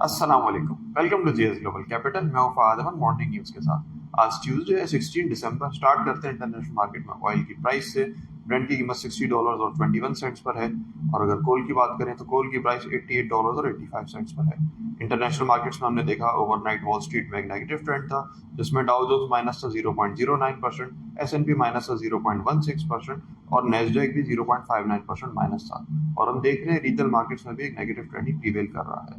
अस्सलाम वालेकुम, welcome to GS global capital. मैं हूं फहाद अहमद मॉर्निंग न्यूज़ के साथ। आज ट्यूसडे है 16 दिसंबर। स्टार्ट करते हैं इंटरनेशनल मार्केट में ऑयल की प्राइस से। ब्रेंट की कीमत $60 और 21 सेंट्स पर है, और अगर कोल की बात करें तो कोल की प्राइस $88 और 85 सेंट्स पर है। इंटरनेशनल मार्केट्स में हमने देखा ओवरनाइट वॉल स्ट्रीट में एक नेगेटिव ट्रेंड था, जिसमें डाउ जोन्स माइनस था 0.09%, एस&पी माइनस था 0.16% और नेस्डैक भी 0.59% माइनस था। और हम देख रहे हैं रीटेल मार्केट्स में भी एक नेगेटिव ट्रेंड ही प्रीवेल कर रहा है।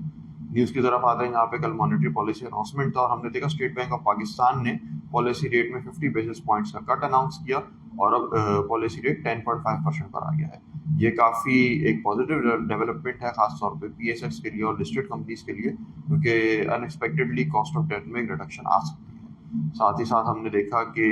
न्यूज़ की तरफ आते हैं। यहाँ पे कल मॉनेटरी पॉलिसी अनाउंसमेंट था और हमने देखा स्टेट बैंक ऑफ पाकिस्तान ने पॉलिसी रेट में 50 बेसिस पॉइंट्स का कट अनाउंस किया और अब पॉलिसी रेट 10.5% पर आ गया है। ये काफ़ी एक पॉजिटिव डेवलपमेंट है, खासतौर पे पीएसएक्स के लिए और लिस्टेड कंपनीज के लिए, क्योंकि अनएक्सपेक्टेडली कॉस्ट ऑफ डेट में एक रिडक्शन आ सकती है। साथ ही साथ हमने देखा कि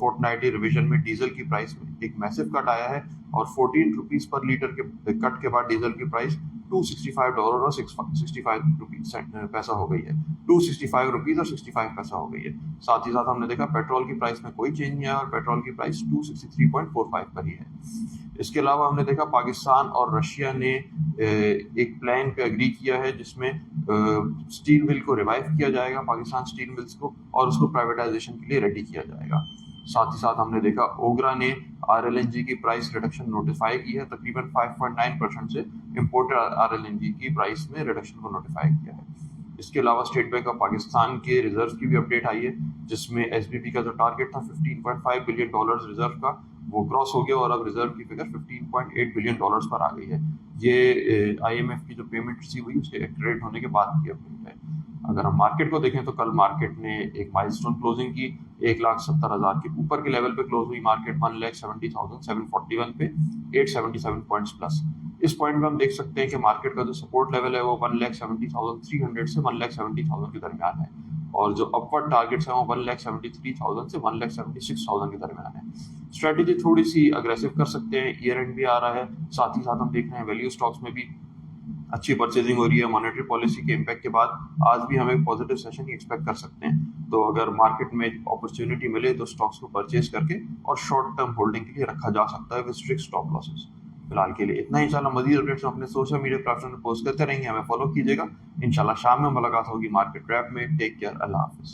फोर्टनाइटली रिवीजन में डीजल की प्राइस में एक मैसिव कट आया है और 14 रुपीज़ पर लीटर के कट के बाद डीजल की प्राइस $265 और 65 रुपीज पैसा हो गई है। ₹265 और 65 पैसा हो गई है। साथ ही साथ हमने देखा पेट्रोल की प्राइस में कोई चेंज नहीं आया और पेट्रोल की प्राइस 263.45 पर ही है। इसके अलावा हमने देखा पाकिस्तान और रशिया ने एक प्लान पे एग्री किया है, जिसमें स्टील मिल को रिवाइव किया जाएगा, पाकिस्तान स्टील मिल्स को, और उसको प्राइवेटाइजेशन के लिए रेडी किया जाएगा। साथ ही साथ हमने देखा ओगरा ने आरएलएनजी की प्राइस रिडक्शन नोटिफाई की है। तकरीबन 5.9% से इम्पोर्टेड आरएलएनजी की प्राइस में रिडक्शन को नोटिफाई किया है। इसके अलावा स्टेट बैंक ऑफ पाकिस्तान के रिजर्व की भी अपडेट आई है, जिसमें एसबीपी का जो टारगेट था $15.5 बिलियन रिजर्व का, वो क्रॉस हो गया और अब रिजर्व की फिगर $15.8 बिलियन पर आ गई है। ये आईएमएफ की जो पेमेंट रिसीव हुई उसके एक्टिवेट होने के बाद की अपडेट है। अगर हम मार्केट को देखें तो कल मार्केट ने एक माइलस्टोन क्लोजिंग की। 1,70,000 के ऊपर के लेवल पे क्लोज हुई मार्केट 1,70,741 पे, 877 पॉइंट्स प्लस। इस पॉइंट में हम देख सकते हैं कि मार्केट का जो सपोर्ट लेवल है वो 1,70,300 से 1,70,000 के दरमियान है, और जो अपवर्ड टारगेट्स हैं वो 1,73,000 से 1,76,000 के दरमियान है। स्ट्रेटेजी थोड़ी सी अग्रेसिव कर सकते हैं, ईयर एंड भी आ रहा है। साथ ही साथ हम देख रहे हैं वैल्यू स्टॉक्स में भी अच्छी परचेजिंग हो रही है। मॉनेटरी पॉलिसी के इम्पैक्ट के बाद आज भी हम एक पॉजिटिव सेशन एक्सपेक्ट कर सकते हैं। तो अगर मार्केट में अपॉर्चुनिटी मिले तो स्टॉक्स को परचेज करके और शॉर्ट टर्म होल्डिंग के लिए रखा जा सकता है विद स्ट्रिक्ट स्टॉप लॉसेस। फिलहाल के लिए इतना ही। इंशाल्लाह मजीद अपडेट्स हम अपने सोशल मीडिया प्लेटफॉर्म में पोस्ट करते रहेंगे, हमें फॉलो कीजिएगा। इंशाल्लाह शाम में मुलाकात होगी मार्केट रैप में। टेक केयर, अल्लाह हाफिज़।